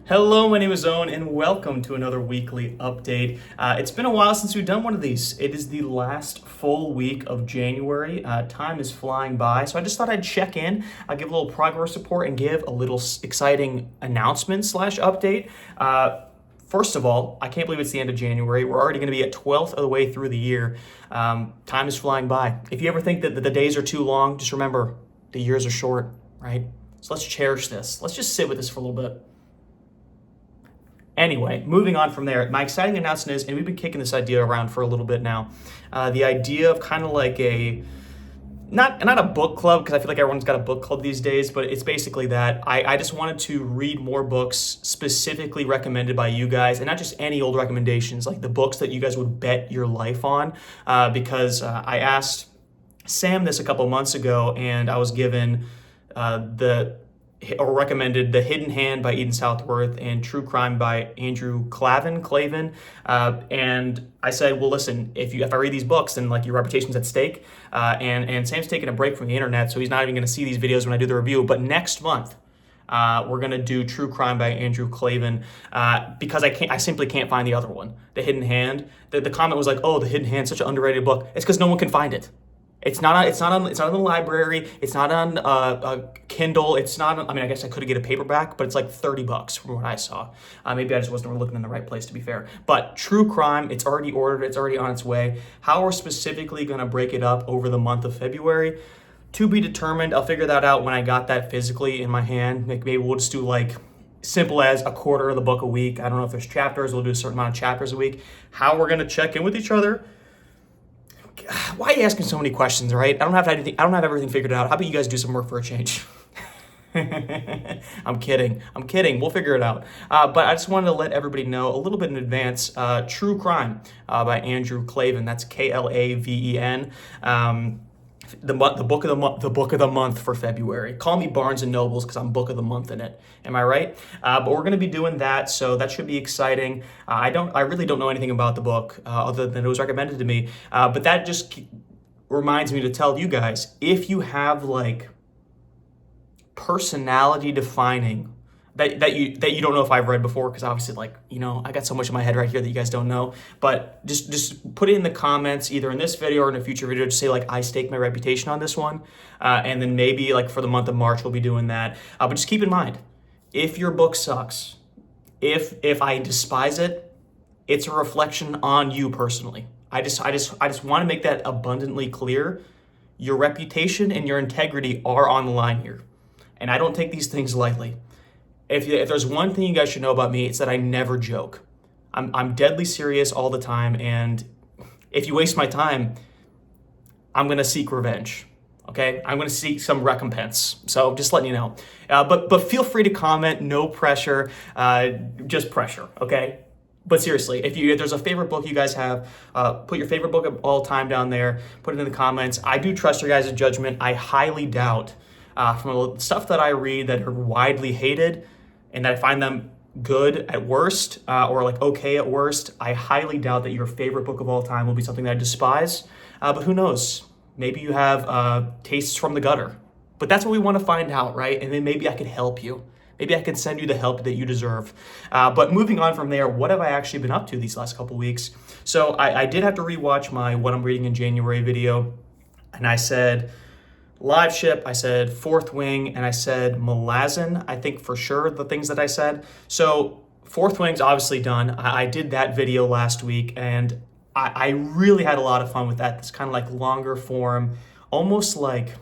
Hello, my name is Owen, and welcome to another weekly update. It's been a while since we've done one of these. It is the last full week of January. Time is flying by, so I just thought I'd check in, give a little progress report, and give a little exciting announcement slash update. First of all, I can't believe it's the end of January. We're already going to be at 12th of the way through the year. Time is flying by. If you ever think that the days are too long, just remember the years are short, right? So let's cherish this. Let's just sit with this for a little bit. Anyway, moving on from there, my exciting announcement is, and we've been kicking this idea around for a little bit now, the idea of kind of like not a book club, because I feel like everyone's got a book club these days, but it's basically that I just wanted to read more books specifically recommended by you guys, and not just any old recommendations, like the books that you guys would bet your life on, because I asked Sam this a couple months ago, and I was given recommended The Hidden Hand by Eden Southworth and True Crime by Andrew Klavan. And I said, well, listen, if I read these books, then like your reputation's at stake. And Sam's taking a break from the internet, so he's not even going to see these videos when I do the review. But next month, we're gonna do True Crime by Andrew Klavan because I simply can't find the other one, The Hidden Hand. The comment was like, oh, The Hidden Hand, such an underrated book. It's because no one can find it. It's not in the library. It's not on Kindle. It's not. I mean, I guess I could get a paperback, but it's like $30 from what I saw. Maybe I just wasn't looking in the right place, to be fair. But True Crime, it's already ordered. It's already on its way. How we're specifically going to break it up over the month of February, to be determined. I'll figure that out when I got that physically in my hand. Maybe we'll just do like simple as a quarter of the book a week. I don't know if there's chapters. We'll do a certain amount of chapters a week. How we're going to check in with each other. Why are you asking so many questions, right? I don't have everything figured out. How about you guys do some work for a change? I'm kidding. We'll figure it out. But I just wanted to let everybody know a little bit in advance. True Crime by Andrew Klavan. That's Klaven. The book of the month for February. Call me Barnes and Nobles because I'm book of the month in it. Am I right? But we're going to be doing that, so that should be exciting. I really don't know anything about the book other than it was recommended to me. But that just reminds me to tell you guys, if you have like personality defining that you don't know if I've read before, because obviously, like, you know, I got so much in my head right here that you guys don't know, but just put it in the comments, either in this video or in a future video, just say like, I stake my reputation on this one, and then maybe like for the month of March we'll be doing that. But just keep in mind, if your book sucks, if I despise it, it's a reflection on you personally. I just want to make that abundantly clear. Your reputation and your integrity are on the line here, and I don't take these things lightly. If there's one thing you guys should know about me, it's that I never joke. I'm deadly serious all the time, and if you waste my time, I'm gonna seek revenge. Okay, I'm gonna seek some recompense. So just letting you know. But feel free to comment. No pressure, just pressure. Okay. But seriously, if there's a favorite book you guys have, put your favorite book of all time down there. Put it in the comments. I do trust your guys' judgment. I highly doubt from the stuff that I read that are widely hated, and that I find them good at worst, or like okay at worst, I highly doubt that your favorite book of all time will be something that I despise. But who knows? Maybe you have tastes from the gutter. But that's what we want to find out, right? And then maybe I could help you. Maybe I can send you the help that you deserve. But moving on from there, what have I actually been up to these last couple weeks? So I did have to rewatch my What I'm Reading in January video, and I said Live Ship, I said Fourth Wing, and I said Malazan, I think for sure the things that I said. So Fourth Wing's obviously done. I did that video last week, and I really had a lot of fun with that. It's kind of like longer form, almost like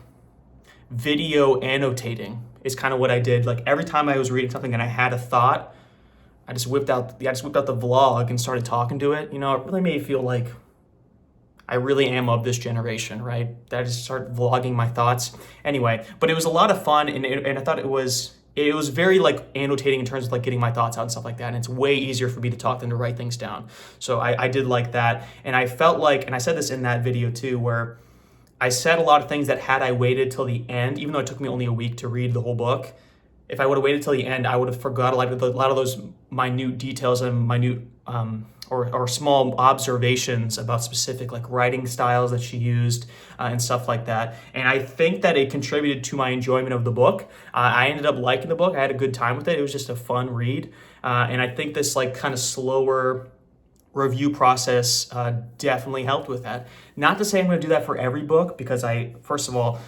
video annotating is kind of what I did. Like every time I was reading something and I had a thought, I just whipped out the vlog and started talking to it. You know, it really made me feel like I really am of this generation, right? That I just started vlogging my thoughts. Anyway, but it was a lot of fun, and I thought it was very like annotating in terms of like getting my thoughts out and stuff like that. And it's way easier for me to talk than to write things down. So I did like that. And I felt like, and I said this in that video too, where I said a lot of things that had I waited till the end, even though it took me only a week to read the whole book, if I would have waited till the end, I would have forgot a lot of those minute details and minute or small observations about specific like writing styles that she used and stuff like that. And I think that it contributed to my enjoyment of the book. I ended up liking the book. I had a good time with it. It was just a fun read. And I think this like kind of slower review process definitely helped with that. Not to say I'm going to do that for every book, because first of all,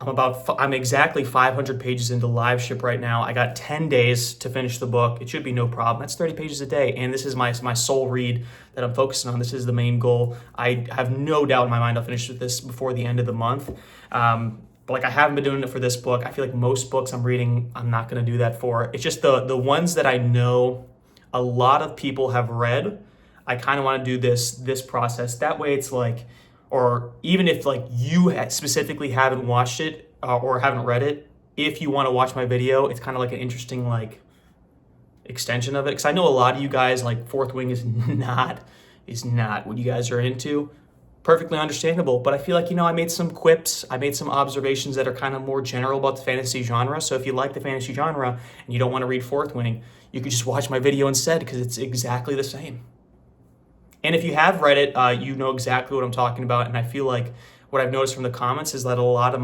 I'm exactly 500 pages into Live Ship right now. I got 10 days to finish the book. It should be no problem. That's 30 pages a day. And this is my sole read that I'm focusing on. This is the main goal. I have no doubt in my mind I'll finish with this before the end of the month. But like, I haven't been doing it for this book. I feel like most books I'm reading, I'm not going to do that for. It's just the ones that I know a lot of people have read. I kind of want to do this process. That way it's like, or even if like you specifically haven't watched it or haven't read it, if you want to watch my video, it's kind of like an interesting like extension of it. Because I know a lot of you guys, like, Fourth Wing is not what you guys are into. Perfectly understandable. But I feel like, I made some quips. I made some observations that are kind of more general about the fantasy genre. So if you like the fantasy genre and you don't want to read Fourth Wing, you could just watch my video instead, because it's exactly the same. And if you have read it, you know exactly what I'm talking about. And I feel like what I've noticed from the comments is that a lot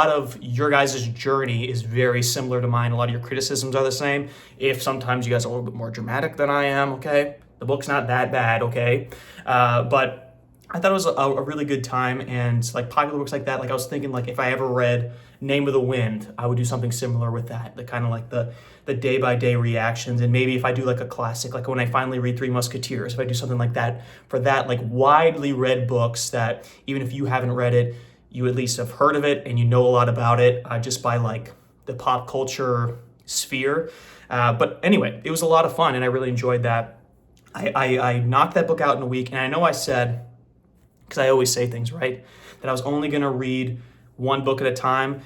of your guys' journey is very similar to mine. A lot of your criticisms are the same. If sometimes you guys are a little bit more dramatic than I am, okay? The book's not that bad, okay? But I thought it was a really good time. And like popular books like that, like I was thinking, like, if I ever read Name of the Wind, I would do something similar with that. The kind of like the day-by-day reactions. And maybe if I do like a classic, like when I finally read Three Musketeers, if I do something like that for that, like widely read books that even if you haven't read it, you at least have heard of it and you know a lot about it just by like the pop culture sphere. But anyway, it was a lot of fun and I really enjoyed that. I knocked that book out in a week, and I know I said, because I always say things, right, that I was only going to read one book at a time.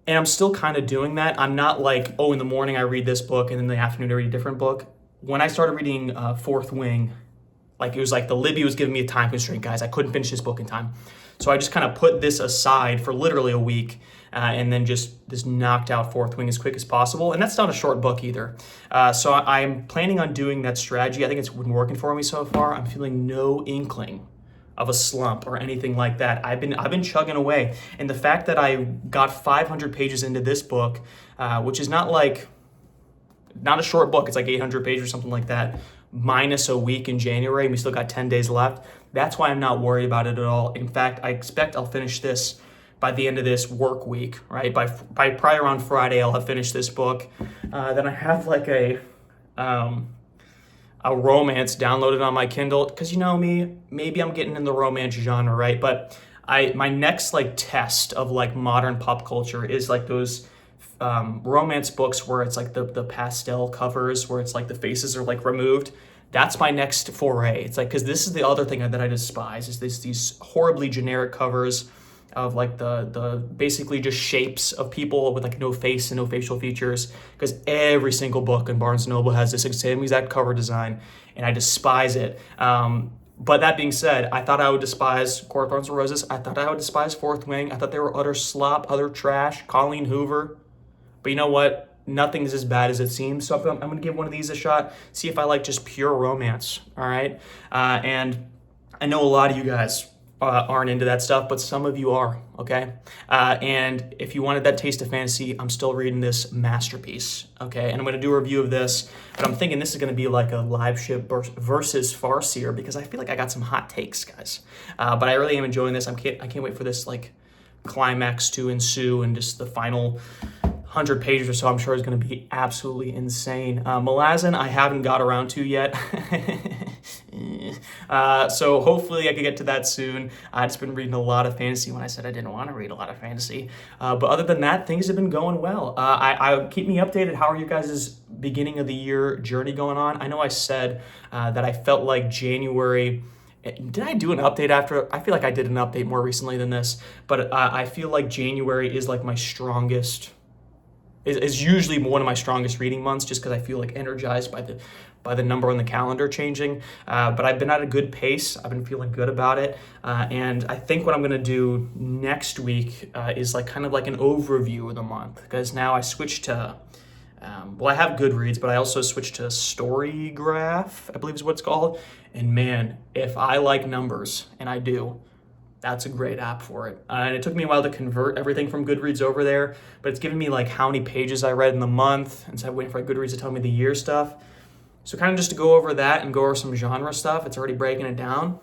And I'm still kind of doing that. I'm not like, in the morning I read this book and in the afternoon I read a different book. When I started reading Fourth Wing, like it was like the Libby was giving me a time constraint, guys. I couldn't finish this book in time. So I just kind of put this aside for literally a week and then just knocked out Fourth Wing as quick as possible. And that's not a short book either. So I'm planning on doing that strategy. I think it's been working for me so far. I'm feeling no inkling of a slump or anything like that. I've been chugging away. And the fact that I got 500 pages into this book, which is not a short book, it's like 800 pages or something like that, minus a week in January, and we still got 10 days left. That's why I'm not worried about it at all. In fact, I expect I'll finish this by the end of this work week, right? By probably around Friday, I'll have finished this book. Then I have like a romance downloaded on my Kindle, because you know me, maybe I'm getting in the romance genre, right? But my next like test of like modern pop culture is like those romance books where it's like the pastel covers where it's like the faces are like removed. That's my next foray. It's like, because this is the other thing that I despise, is these horribly generic covers of like the basically just shapes of people with like no face and no facial features, because every single book in Barnes & Noble has this same exact cover design, and I despise it. But that being said, I thought I would despise Court of Thorns and Roses. I thought I would despise Fourth Wing. I thought they were utter slop, utter trash, Colleen Hoover. But you know what? Nothing's as bad as it seems. So I'm going to give one of these a shot, see if I like just pure romance, all right? And I know a lot of you guys aren't into that stuff, but some of you are, okay? And if you wanted that taste of fantasy, I'm still reading this masterpiece, okay? And I'm going to do a review of this, but I'm thinking this is going to be like a Live Ship versus Farseer, because I feel like I got some hot takes, guys. But I really am enjoying this. I can't wait for this like climax to ensue, and just the final 100 pages or so I'm sure is going to be absolutely insane. Malazan I haven't got around to yet. So hopefully I can get to that soon. I've just been reading a lot of fantasy when I said I didn't want to read a lot of fantasy. But other than that, things have been going well. I keep me updated. How are you guys' beginning of the year journey going on? I know I said that I felt like January... Did I do an update after? I feel like I did an update more recently than this, but I feel like January is like my strongest... is usually one of my strongest reading months, just because I feel like energized by the number on the calendar changing. But I've been at a good pace. I've been feeling good about it. And I think what I'm going to do next week is like kind of like an overview of the month, because now I switched to Well, I have Goodreads, but I also switched to Storygraph, I believe is what it's called. And man, if I like numbers, and I do, that's a great app for it. And it took me a while to convert everything from Goodreads over there, but it's giving me like how many pages I read in the month, instead of waiting for Goodreads to tell me the year stuff. So kind of just to go over that and go over some genre stuff, it's already breaking it down.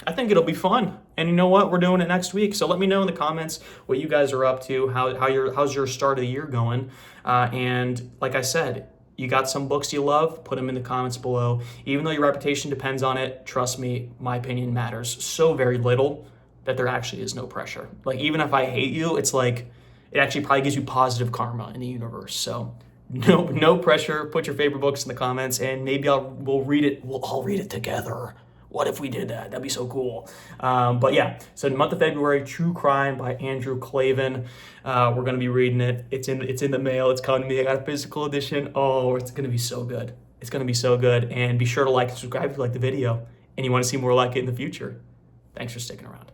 I think it'll be fun. And you know what? We're doing it next week. So let me know in the comments what you guys are up to, how's your start of the year going. And like I said, you got some books you love, put them in the comments below. Even though your reputation depends on it, trust me, my opinion matters so very little that there actually is no pressure. Like, even if I hate you, it's like, it actually probably gives you positive karma in the universe. So no pressure. Put your favorite books in the comments, and maybe we'll read it. We'll all read it together. What if we did that? That'd be so cool. But yeah, so in the month of February, True Crime by Andrew Klavan. We're gonna be reading it. It's in the mail. It's coming to me. I got a physical edition. Oh, it's gonna be so good. It's gonna be so good. And be sure to like and subscribe if you like the video and you want to see more like it in the future. Thanks for sticking around.